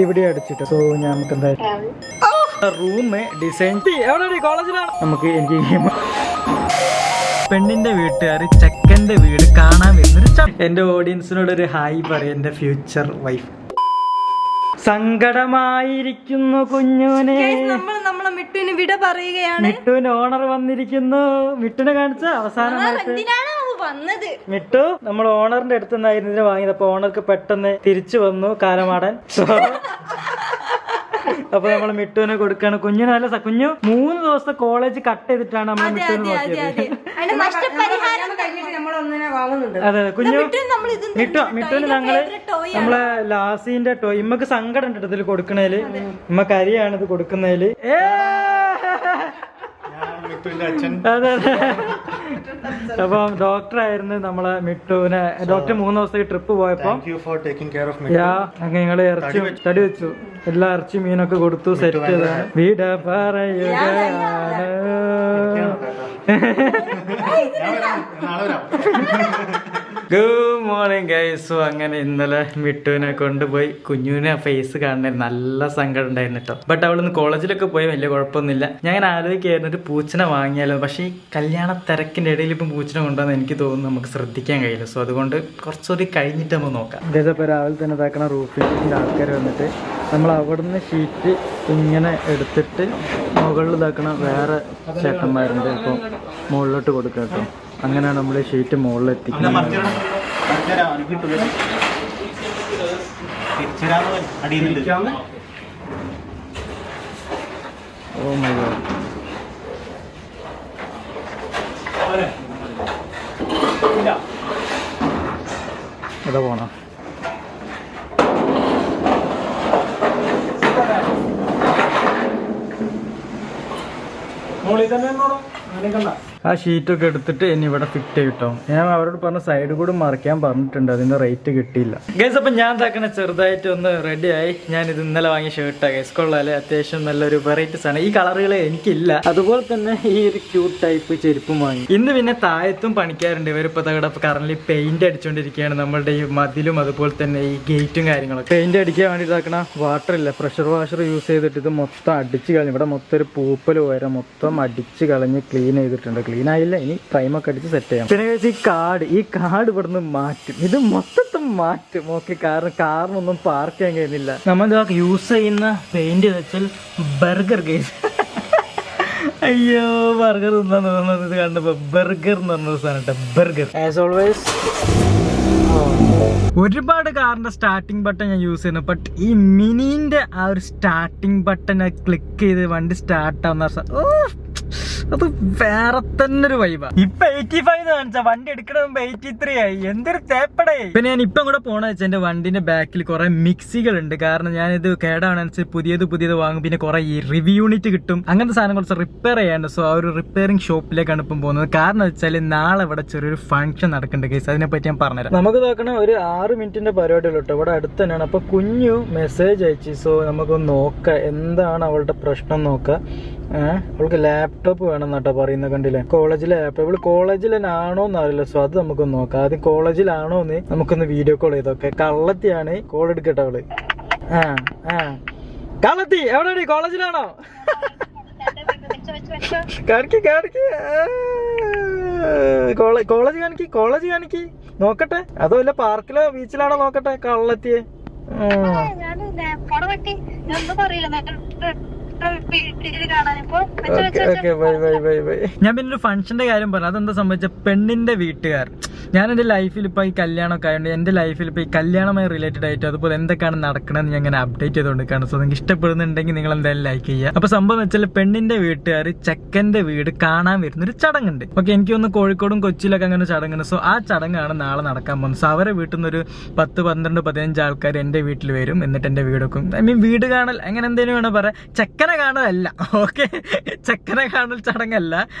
ഇവിടെ അടിച്ചിട്ട്. സോ നമുക്ക് എന്തായാലും റൂം ഡിസൈൻ എവിടെ കോളേജിലാണ് നമുക്ക് എൻജോയ് ചെയ്യാം. പെണ്ണിന്റെ വീട്ടുകാർ ചെക്കന്റെ വീട് കാണാൻ വരുന്നൊരു എന്റെ ഓഡിയൻസിനോട് ഒരു ഹായ് പറയും. എന്റെ ഫ്യൂച്ചർ വൈഫ്. സങ്കടമായിരിക്കുന്നു കുഞ്ഞുനെ. മിട്ടുവിന് വിട പറയുകയാണ്. മിട്ടുവിന് ഓണർ വന്നിരിക്കുന്നു. മിട്ടുനെ കാണിച്ച അവസാനമായിട്ട് മിട്ടു നമ്മൾ ഓണറിന്റെ അടുത്ത് നിന്നായിരുന്നു ഇതിന് വാങ്ങിയത്. അപ്പൊ ഓണർക്ക് പെട്ടെന്ന് തിരിച്ചു വന്നു കാലമാടാൻ. അപ്പൊ നമ്മൾ മിട്ടുവിനെ കൊടുക്കാണ്. കുഞ്ഞിന് നല്ല കുഞ്ഞു 3 ദിവസത്തെ കോളേജ് കട്ട് ചെയ്തിട്ടാണ് നമ്മൾ മിട്ടുവിന് നോക്കിയത്. അതെ കുഞ്ഞു മിട്ടുവിന് നമ്മളെ ലാസിന്റെ ടോയ് ഇമ്മക്ക് സങ്കടം ഉണ്ട് ഇതിൽ കൊടുക്കണേല്. ഇമ്മ കരിയാണ് ഇത് കൊടുക്കുന്നതില്. അതെ അതെ. അപ്പം ഡോക്ടറായിരുന്നു നമ്മളെ മിട്ടുവിനെ. ഡോക്ടർ 3 ദിവസത്തേക്ക് ട്രിപ്പ് പോയപ്പോ നിങ്ങൾ ഇറച്ചി തടി വെച്ചു. എല്ലാ ഇറച്ചി മീനൊക്കെ കൊടുത്തു. സെറ്റ് ചെയ്താണ്. വീട പറയുകയാണ്. Good morning guys. സോ അങ്ങനെ ഇന്നലെ മിട്ടുവിനെ കൊണ്ടുപോയി. കുഞ്ഞുവിനെ ഫേസ് കാണാൻ നല്ല സങ്കടം ഉണ്ടായിരുന്നു കേട്ടോ. ബട്ട് അവളിന്ന് കോളേജിലൊക്കെ പോയി വലിയ കുഴപ്പമൊന്നുമില്ല. ഞാൻ ആലോചിക്കായിരുന്നു ഒരു പൂച്ചനെ വാങ്ങിയാലോ. പക്ഷേ ഈ കല്യാണ തിരക്കിന്റെ ഇടയിൽ ഇപ്പം പൂച്ചനെ കൊണ്ടുവന്ന് എനിക്ക് തോന്നുന്നു നമുക്ക് ശ്രദ്ധിക്കാൻ കഴിയില്ല. സോ അതുകൊണ്ട് കുറച്ചുകൂടി കഴിഞ്ഞിട്ട് നമുക്ക് നോക്കാം. ഇതേപോലെ രാവിലെ തന്നെ ഇതാക്കണ റൂഫിൻ്റെ ആൾക്കാർ വന്നിട്ട് നമ്മൾ അവിടുന്ന് ഷീറ്റ് ഇങ്ങനെ എടുത്തിട്ട് മുകളിൽ ഇതാക്കണ വേറെ ചേട്ടന്മാരുണ്ട്. അപ്പോൾ മുകളിലോട്ട് കൊടുക്കാം കേട്ടോ. അങ്ങനെയാണ് നമ്മൾ ഷീറ്റ് മുകളിൽ എത്തിക്കുന്നത്. Oh my god. എവിടെ പോണോ? ആ ഷീറ്റൊക്കെ എടുത്തിട്ട് ഇനി ഇവിടെ ഫിറ്റ് ചെയ്തിട്ടോ. ഞാൻ അവരോട് പറഞ്ഞ സൈഡ് കൂടെ മറിക്കാൻ പറഞ്ഞിട്ടുണ്ട്. അതിന്റെ റേറ്റ് കിട്ടിയില്ല ഗൈസ്. അപ്പം ഞാൻ ഇതാക്കണ ചെറുതായിട്ട് ഒന്ന് റെഡിയായി. ഞാൻ ഇത് ഇന്നലെ വാങ്ങിയ ഷർട്ടാണ് ഗൈസ്. കൊള്ളാല്ലേ, അത്യാവശ്യം നല്ലൊരു വെറൈറ്റീസ് ആണ്. ഈ കളറുകൾ എനിക്കില്ല. അതുപോലെ തന്നെ ഈ ഒരു ക്യൂട്ട് ടൈപ്പ് ചെരുപ്പും വാങ്ങി. ഇന്ന് പിന്നെ താഴത്തും പണിക്കാറുണ്ട്. ഇവരിപ്പോൾ തകടെ കറന്റ് പെയിന്റ് അടിച്ചുകൊണ്ടിരിക്കുകയാണ്. നമ്മളുടെ ഈ മതിലും അതുപോലെ തന്നെ ഈ ഗേറ്റും കാര്യങ്ങളൊക്കെ പെയിന്റ് അടിക്കാൻ വേണ്ടി ഇതാക്കണ വാട്ടർ ഇല്ല, പ്രഷർ വാഷർ യൂസ് ചെയ്തിട്ട് ഇത് മൊത്തം അടിച്ച് കളഞ്ഞു. ഇവിടെ മൊത്തം ഒരു പൂപ്പൽ വരെ മൊത്തം അടിച്ച് കളഞ്ഞ് ക്ലീൻ ചെയ്തിട്ടുണ്ട്. ക്ലീൻ ആയില്ല, ഇനി പ്രൈമൊക്കെ അടിച്ച് സെറ്റ് ചെയ്യാം. പിന്നെ ഈ കാർഡ് ഇവിടുന്ന് മാറ്റും. ഇത് മൊത്തത്തിൽ മാറ്റും. ഓക്കെ, കാരണം കാറിനൊന്നും പാർക്ക് ചെയ്യാൻ കഴിയുന്നില്ല. നമ്മൾ യൂസ് ചെയ്യുന്ന പെയിന്റ് വെച്ചാൽ ബർഗർ ഗൈസ്. അയ്യോ ബർഗർ എന്താന്ന് തോന്നുന്നത് ഇത് കണ്ടപ്പോ. ബർഗർ എന്ന് പറഞ്ഞ സാധനം ബർഗർ. ആസ് ഓൾവേസ് ഒരുപാട് കാറിന്റെ സ്റ്റാർട്ടിങ് ബട്ടൺ ഞാൻ യൂസ് ചെയ്യുന്നു. ബട്ട് ഈ മിനിന്റെ ആ ഒരു സ്റ്റാർട്ടിങ് ബട്ടൺ ക്ലിക്ക് ചെയ്ത് വണ്ടി സ്റ്റാർട്ട് ആവുന്ന അത് വേറെ തന്നെ ഒരു വൈബാ. ഇപ്പൊ 85 കാണിച്ച വണ്ടി എടുക്കണ 83 ആയി. എന്തൊരു തേപ്പടേ. പിന്നെ ഞാൻ ഇപ്പം കൂടെ പോണ വെച്ചാൽ എന്റെ വണ്ടിന്റെ ബാക്കിൽ കുറെ മിക്സികൾ ഉണ്ട്. കാരണം ഞാനിത് കേടാവനുസരിച്ച് പുതിയത് വാങ്ങും. പിന്നെ കുറെ ഈ റിവ്യൂ യൂണിറ്റ് കിട്ടും. അങ്ങനത്തെ സാധനം കുറച്ച് റിപ്പയർ ചെയ്യാണ്ട്. സോ ആ ഒരു റിപ്പയറിംഗ് ഷോപ്പിലേക്കാണ് ഇപ്പം പോകുന്നത്. കാരണം വെച്ചാൽ നാളെ ഇവിടെ ചെറിയൊരു ഫംഗ്ഷൻ നടക്കുന്നുണ്ട് കേസ്. അതിനെപ്പറ്റി ഞാൻ പറഞ്ഞുതരാം. നമുക്ക് നോക്കണം ഒരു 6 മിനിറ്റിന്റെ പരിപാടിയുള്ളൂ കേട്ടോ. ഇവിടെ അടുത്ത് തന്നെയാണ്. അപ്പൊ കുഞ്ഞു മെസ്സേജ് അയച്ചു. സോ നമുക്കൊന്ന് നോക്കാം എന്താണ് അവളുടെ പ്രശ്നം നോക്കാം. അവൾക്ക് ലാപ്ടോപ്പ് വേണം എന്നാട്ടോ പറയുന്നത്. കണ്ടില്ലേ, കോളേജിലെ ലാപ്ടോപ്പ്. ഇവള് കോളേജിലാണോ എന്നറിയില്ല. സോ അത് നമുക്കൊന്ന് നോക്കാം. ആദ്യം കോളേജിലാണോ എന്ന് നമുക്കൊന്ന് വീഡിയോ കോൾ ചെയ്തൊക്കെ. കള്ളത്തിയാണ്. കോൾ എടുക്കട്ടെ അവള്. കള്ളത്തി എവിടെയാണ്? കോളേജിലാണോ? കോളേജ് കാണിക്ക് നോക്കട്ടെ. അതോ ഇല്ല പാർക്കിലോ ബീച്ചിലാണോ നോക്കട്ടെ. കള്ളത്തിയെ ഞാൻ പിന്നെ ഒരു ഫംഗ്ഷന്റെ കാര്യം പറഞ്ഞു. അതെന്താ സംഭവിച്ച പെണ്ണിന്റെ വീട്ടുകാർ. ഞാൻ എന്റെ ലൈഫിൽ ഇപ്പൊ ഈ കല്യാണമൊക്കെ ആയതുകൊണ്ട് എന്റെ ലൈഫിൽ ഇപ്പൊ ഈ കല്യാണമായി റിലേറ്റഡ് ആയിട്ട് അതുപോലെ എന്തൊക്കെയാണ് നടക്കണമെന്ന് ഞാൻ ഇങ്ങനെ അപ്ഡേറ്റ് ചെയ്തുകൊണ്ടിരിക്കുകയാണ്. സോ നിങ്ങൾക്ക് ഇഷ്ടപ്പെടുന്നുണ്ടെങ്കിൽ നിങ്ങൾ എന്തായാലും ലൈക്ക് ചെയ്യുക. അപ്പൊ സംഭവം വെച്ചാൽ പെണ്ണിന്റെ വീട്ടുകാർ ചെക്കന്റെ വീട് കാണാൻ വരുന്ന ഒരു ചടങ്ങുണ്ട്. ഓക്കെ, എനിക്ക് ഒന്ന് കോഴിക്കോടും കൊച്ചിയിലൊക്കെ അങ്ങനെ ചടങ്ങുണ്ട്. സോ ആ ചടങ്ങാണ് നാളെ നടക്കാൻ പോകുന്നത്. സോ അവരെ വീട്ടിൽ നിന്ന് ഒരു 10, 12, 15 ആൾക്കാർ എന്റെ വീട്ടിൽ വരും. എന്നിട്ട് എന്റെ വീടൊക്കെ വീട് കാണൽ അങ്ങനെ എന്തെങ്കിലും വേണം പറയാം. ചെക്കനെ കാണലല്ല. ഓക്കെ, ചെക്കനെ കാണൽ ചടങ്ങല്ല.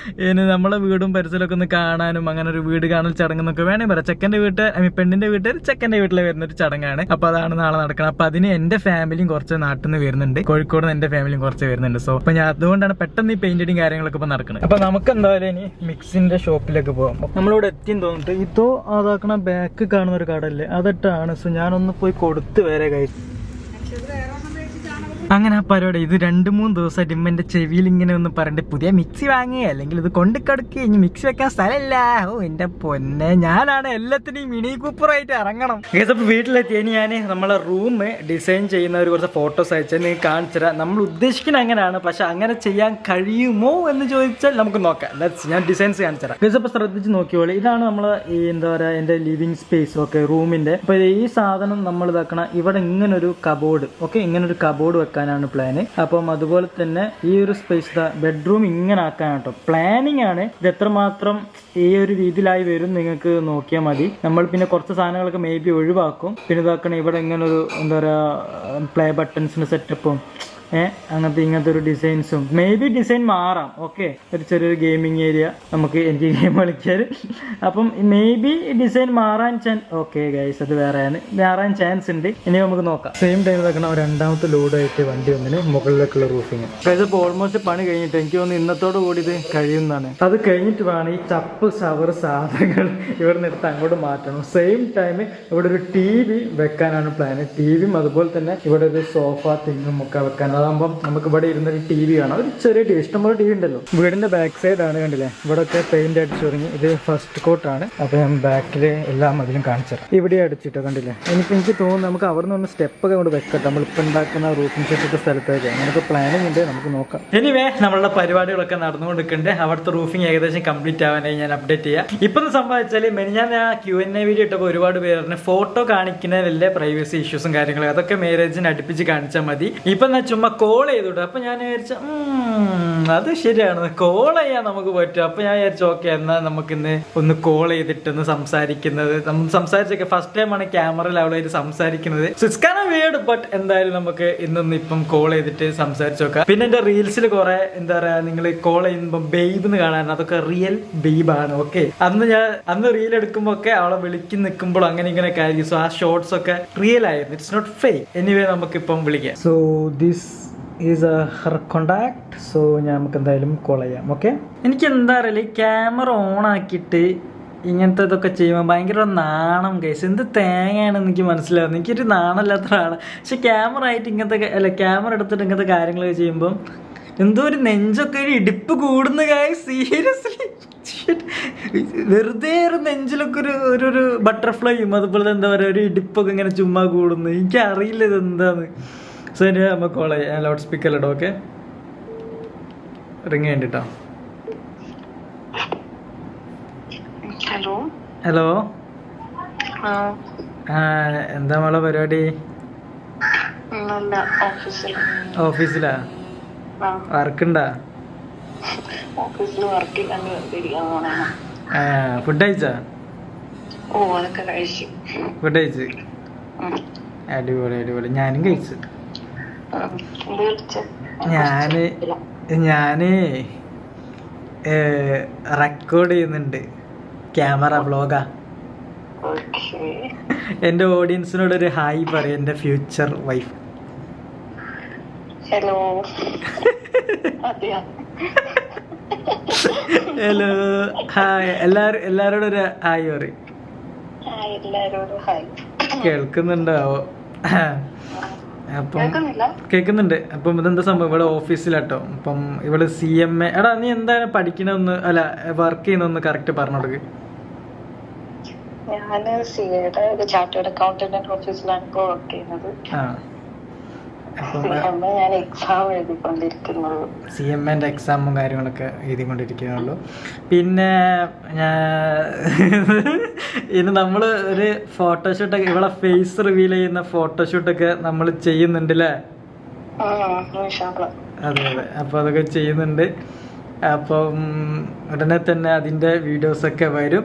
ഇനി നമ്മളെ വീടും പരിസരമൊക്കെ ഒന്ന് കാണാനും അങ്ങനെ ഒരു വീട് കാണൽ ചടങ്ങെന്നൊക്കെ വേണമെങ്കിൽ പറയാം. ചെക്കന്റെ വീട്ടുകാർ പെണ്ണിന്റെ വീട്ടുകാർ ചെക്കന്റെ വീട്ടിൽ വരുന്ന ഒരു ചടങ്ങാണ്. അപ്പൊ അതാണ് നാളെ നടക്കണം. അപ്പൊ അതിന് എന്റെ ഫാമിലിയും കുറച്ച് നാട്ടിൽ നിന്ന് വരുന്നുണ്ട്. കോഴിക്കോട് നിന്ന് എന്റെ ഫാമിലിയും കുറച്ച് വരുന്നുണ്ട്. സോ അപ്പൊ ഞാൻ അതുകൊണ്ടാണ് പെട്ടെന്ന് ഈ പെയിന്റിങ് കാര്യങ്ങളൊക്കെ ഇപ്പൊ നടക്കുന്നത്. അപ്പൊ നമുക്ക് എന്തായാലും ഇനി മിക്സിന്റെ ഷോപ്പിലേക്ക് പോകാം. നമ്മളിവിടെ എത്തിയെന്ന് തോന്നിട്ട് ഇതോ അതാക്കണ ബാക്ക് കാണുന്ന ഒരു കടല്ലേ അതിട്ടാണ്. സോ ഞാനൊന്ന് പോയി കൊടുത്ത് വരെ കഴിച്ചു. അങ്ങനെ ആ പരിപാടി ഇത് 2-3 ദിവസമായിട്ട് ഇമ്മ ചെവിയിൽ ഇങ്ങനെ ഒന്ന് പറഞ്ഞിട്ട് പുതിയ മിക്സി വാങ്ങിയ അല്ലെങ്കിൽ ഇത് കൊണ്ട് കൊടുക്കുക ഇനി മിക്സി വെക്കാൻ സ്ഥലമില്ല. ഓ എന്റെ പൊന്നെ, ഞാനാണ് എല്ലാത്തിനും മിനി കൂപ്പറായിട്ട് ഇറങ്ങണം. അപ്പൊ വീട്ടിലെത്തി ഇനി ഞാൻ നമ്മളെ റൂം ഡിസൈൻ ചെയ്യുന്ന ഒരു കുറച്ച് ഫോട്ടോസ് അയച്ചാൽ നിങ്ങൾക്ക് കാണിച്ചു തരാം. നമ്മൾ ഉദ്ദേശിക്കുന്ന അങ്ങനെയാണ്, പക്ഷെ അങ്ങനെ ചെയ്യാൻ കഴിയുമോ എന്ന് ചോദിച്ചാൽ നമുക്ക് നോക്കാം. ഞാൻ ഡിസൈൻസ് കാണിച്ചു തരാം. ഗൈസ് അപ്പോൾ ശ്രദ്ധിച്ച് നോക്കിയോളൂ, ഇതാണ് നമ്മൾ ഈ എന്താ പറയുക എൻ്റെ ലിവിങ് സ്പേസ് ഓക്കെ റൂമിൻ്റെ. അപ്പോൾ ഈ സാധനം നമ്മൾ ഇതാക്കണം, ഇവിടെ ഇങ്ങനൊരു കബോർഡ് ഓക്കെ, ഇങ്ങനൊരു കബോർഡ് വെക്കാനാണ് പ്ലാന്. അപ്പം അതുപോലെ തന്നെ ഈ ഒരു സ്പേസ് ബെഡ്റൂം ഇങ്ങനെ ആക്കാനാണ് കേട്ടോ പ്ലാനിങ് ആണ്. ഇത് എത്രമാത്രം ഈ ഒരു രീതിയിലായി വരും നിങ്ങൾക്ക് നോക്കിയാൽ മതി. നമ്മൾ പിന്നെ കുറച്ച് സാധനങ്ങളൊക്കെ മേ ബി ഒഴിവാക്കും. പിന്നെ ഇതാക്കണം ഇവിടെ ഇങ്ങനെ ഒരു എന്താ പറയുക പ്ലേ ബട്ടൺസിൻ്റെ സെറ്റപ്പും അങ്ങനത്തെ ഒരു ഡിസൈൻസും മേ ബി ഡിസൈൻ മാറാം ഓക്കെ. ഒരു ചെറിയൊരു ഗെയിമിങ് ഏരിയ നമുക്ക് എനിക്ക് ഗെയിം കളിക്കാൻ. അപ്പം മേ ബി ഡിസൈൻ മാറാൻ ഓക്കെ ഗൈസ്, അത് മാറാൻ ചാൻസ് ഉണ്ട്. ഇനി നമുക്ക് നോക്കാം. സെയിം ടൈം വെക്കണം രണ്ടാമത്തെ ലോഡായിട്ട് വണ്ടി വന്നിന് മുകളിലേക്കുള്ള റൂഫിങ്. ഗൈസ് ഇപ്പോൾ ഓൾമോസ്റ്റ് പണി കഴിഞ്ഞിട്ട് എനിക്ക് തോന്നുന്നു ഇന്നത്തോട് കൂടി ഇത് കഴിയുന്നതാണ്. അത് കഴിഞ്ഞിട്ട് വേണം ഈ ചപ്പ് ഷവർ സാധനങ്ങൾ ഇവിടെ നിന്ന് എടുത്ത് അങ്ങോട്ട് മാറ്റണം. സെയിം ടൈം ഇവിടെ ഒരു TV വെക്കാനാണ് പ്ലാന്. TVയും അതുപോലെ തന്നെ ഇവിടെ ഒരു സോഫ തിങ്ങും ഒക്കെ വെക്കാനാണ്. അതാകുമ്പം നമുക്ക് ഇവിടെ ഇരുന്നൊരു TV കാണാം. ഒരു ചെറിയ TV, ഇഷ്ടംപോലെ TV ഉണ്ടല്ലോ. വീടിന്റെ ബാക്ക് സൈഡ് ആണ് കണ്ടില്ലേ, ഇവിടെയൊക്കെ പെയിന്റ് അടിച്ചു തുടങ്ങി. ഇത് ഫസ്റ്റ് കോട്ടാണ്. അപ്പൊ ഞാൻ ബാക്കിൽ എല്ലാം അതിലും കാണിച്ചു തരാം. ഇവിടെ അടിച്ചിട്ടോ കണ്ടില്ലേ. എനിക്ക് തോന്നുന്നു നമുക്ക് അവിടെ നിന്ന് സ്റ്റെപ്പൊക്കെ കൊണ്ട് വെക്കട്ടെ. നമ്മളിപ്പോൾ ഉണ്ടാക്കുന്ന റൂഫിംഗ് സെറ്റ് സ്ഥലത്തേക്ക് അങ്ങനെയൊക്കെ പ്ലാനിങ് ഉണ്ട്, നമുക്ക് നോക്കാം. എനിവേ നമ്മളുടെ പരിപാടികളൊക്കെ നടന്നുകൊണ്ടിരിക്കുന്നുണ്ട്. അവിടുത്തെ റൂഫിംഗ് ഏകദേശം കംപ്ലീറ്റ് ആവാനായി ഞാൻ അപ്ഡേറ്റ് ചെയ്യാം. ഇപ്പം സംഭവിച്ചാൽ ഞാൻ Q&A വീഡിയോ ഇട്ടപ്പോൾ ഒരുപാട് പേര് ഫോട്ടോ കാണിക്കുന്ന വലിയ പ്രൈവസി ഇഷ്യൂസും കാര്യങ്ങളും അതൊക്കെ മാരേജിന് അടുപ്പിച്ച് കാണിച്ചാൽ മതി. ഇപ്പം ഞാൻ ചുമ്മാ കോൾ ചെയ്തോട്ടെ. അപ്പം ഞാൻ വിചാരിച്ച അത് ശരിയാണ്, കോൾ ചെയ്യാൻ നമുക്ക് പറ്റും. അപ്പം ഞാൻ വിചാരിച്ചു ഓക്കെ എന്നാൽ നമുക്കിന്ന് ഒന്ന് കോൾ ചെയ്തിട്ടൊന്ന് സംസാരിച്ചൊക്കെ ഫസ്റ്റ് ടൈമാണ് ക്യാമറയിൽ അവളായിട്ട് സംസാരിക്കുന്നത്. So it's kind of weird, but എന്തായാലും നമുക്ക് ഇന്നൊന്ന് ഇപ്പം കോൾ ചെയ്തിട്ട് സംസാരിച്ചു നോക്കാം. പിന്നെ എൻ്റെ റീൽസിൽ കുറെ എന്താ പറയാ നിങ്ങൾ കോൾ ചെയ്യുമ്പോൾ ബെയ്ബ് എന്ന് കാണാൻ, അതൊക്കെ റിയൽ ബെയ്ബാണ് ഓക്കെ. അന്ന് റീൽ എടുക്കുമ്പോൾ ഒക്കെ അവളെ വിളിക്ക് നിൽക്കുമ്പോൾ അങ്ങനെ ഇങ്ങനെയൊക്കെ ആയിരിക്കും. സോ ആ ഷോർട്സ് ഒക്കെ റിയൽ ആയിരുന്നു, ഇറ്റ്സ് നോട്ട് ഫേക്ക്. എനിവേ നമുക്കിപ്പം വിളിക്കാം. So this is Har contact. So നമുക്ക് എന്തായാലും കോൾ ചെയ്യാം ഓക്കെ. എനിക്ക് എന്താ അറിയില്ല, ക്യാമറ ഓൺ ആക്കിയിട്ട് ഇങ്ങനത്തെ ഇതൊക്കെ ചെയ്യുമ്പോൾ ഭയങ്കര നാണം കേസ്. എന്ത് തേങ്ങയാണെന്ന് എനിക്ക് മനസ്സിലാവുന്നു. എനിക്കൊരു നാണമില്ലാത്ത ആളാണ്, പക്ഷെ ക്യാമറ ആയിട്ട് ക്യാമറ എടുത്തിട്ട് ഇങ്ങനത്തെ കാര്യങ്ങളൊക്കെ ചെയ്യുമ്പം എന്തോ ഒരു നെഞ്ചൊക്കെ ഒരു ഇടിപ്പ് കൂടുന്ന കാര്യം. സീരിയസ്ലി വെറുതെ ഒരു നെഞ്ചിലൊക്കെ ഒരു ബട്ടർഫ്ലൈയും അതുപോലെ എന്താ പറയുക ഒരു ഇടിപ്പൊക്കെ ഇങ്ങനെ ചുമ്മാ കൂടുന്നു. എനിക്കറിയില്ല ഇതെന്താന്ന്. സോ ഇനി നമുക്ക് കോൾ ചെയ്യാം. ലൗഡ് സ്പീക്കറിലിട്ടോ ഓക്കെ. റിങ് ചെയ്യണ്ടിട്ടോ. ഹലോ എന്താ മോളെ പരിപാടി? ഓഫീസിലാ? വർക്കുണ്ടാ? ഫുഡ് കഴിച്ചാ? ഫുഡ് കഴിച്ച് അടിപൊളി. ഞാനും കഴിച്ചു. ഞാന് റെക്കോർഡ് ചെയ്യുന്നുണ്ട്, ക്യാമറ വ്ളോഗാ. എന്റെ ഓഡിയൻസിനോട് ഒരു ഹായ് പറയും, എന്റെ ഫ്യൂച്ചർ വൈഫ്. Hello hi. എല്ലാരോടും ഒരു ഹായ് പറയും. കേൾക്കുന്നുണ്ടാവോ? അപ്പം കേൾക്കുന്നുണ്ട്. അപ്പം ഇതെന്താ സംഭവം, ഇവിടെ ഓഫീസിലാട്ടോ. അപ്പം ഇവിടെ CMA. എടാ നീ എന്താണ് പഠിക്കണമെന്ന് അല്ല വർക്ക് ചെയ്യുന്നൊന്ന് കറക്റ്റ് പറഞ്ഞു കൊടുക്ക്. ചാർട്ടേഡ് അക്കൗണ്ടന്റ് ഓഫീസിലാണ് ഇപ്പോൾ വർക്ക് ചെയ്യുന്നത്. CMA എക്സാമും കാര്യങ്ങളൊക്കെ എഴുതിക്കൊണ്ടിരിക്കുന്നുള്ളൂ. പിന്നെ ഇനി നമ്മൾ ഒരു ഫോട്ടോഷൂട്ടൊക്കെ ഇവിടെ ഫേസ് റിവീൽ ചെയ്യുന്ന ഫോട്ടോഷൂട്ടൊക്കെ നമ്മൾ ചെയ്യുന്നുണ്ട് അല്ലേ? അതെ. അപ്പോൾ അതൊക്കെ ചെയ്യുന്നുണ്ട്. അപ്പം ഉടനെ തന്നെ അതിൻ്റെ വീഡിയോസൊക്കെ വരും.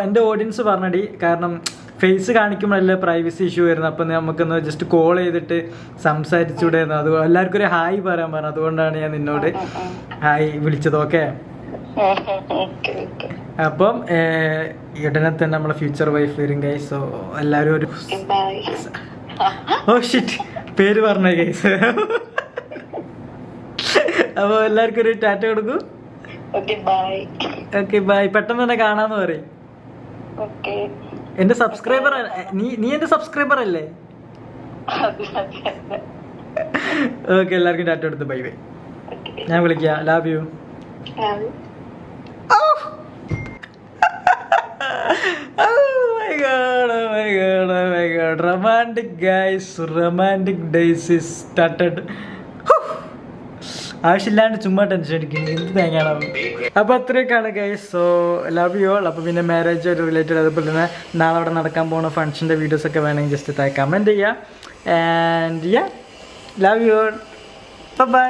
എൻ്റെ ഓഡിയൻസ് പറഞ്ഞടി, കാരണം ഫേസ് കാണിക്കുമ്പോഴല്ലേ പ്രൈവസി ഇഷ്യൂ വരുന്നത്. അപ്പം നമുക്കൊന്ന് ജസ്റ്റ് കോൾ ചെയ്തിട്ട് സംസാരിച്ചുകൂടെയെന്ന്. അത് എല്ലാവർക്കും ഒരു ഹായ് പറയാൻ പറഞ്ഞു. അതുകൊണ്ടാണ് ഞാൻ നിന്നോട് ഹായ് വിളിച്ചത് ഓക്കെ. അപ്പം ഉടനെ തന്നെ നമ്മളെ ഫ്യൂച്ചർ വൈഫ് വരും ഗൈസ്. സോ എല്ലാവരും ഒരു ഓ ഷിറ്റ് പേര് പറഞ്ഞ ഗൈസ്. അപ്പോൾ എല്ലാവർക്കും ഒരു ടാറ്റ കൊടുക്കൂ. Okay bye. പെട്ടെന്ന് തന്നെ കാണാന്ന് പറയും. എന്റെ സബ്സ്ക്രൈബർ നീ എന്റെ സബ്സ്ക്രൈബർ അല്ലേ? ഓക്കെ എല്ലാവർക്കും ടാറ്റ എടുത്ത് ബൈ ബൈ. ഞാൻ വിളിക്കാം. Love you. Romantic guys, romantic days is started. ആവശ്യമില്ലാണ്ട് ചുമ്മാ ടെൻഷൻ അടിക്കുന്നു, എന്ത് തേങ്ങയാണ്. അപ്പോൾ അത്രയൊക്കെയാണ് guys. So love you all. അപ്പോൾ പിന്നെ മാരേജ് റിലേറ്റഡ് അതുപോലെ തന്നെ നാളെ അവിടെ നടക്കാൻ പോകുന്ന ഫംഗ്ഷൻ്റെ വീഡിയോസൊക്കെ വേണമെങ്കിൽ ജസ്റ്റ് താഴെ കമൻറ്റ് ചെയ്യുക. And yeah, love you all. By.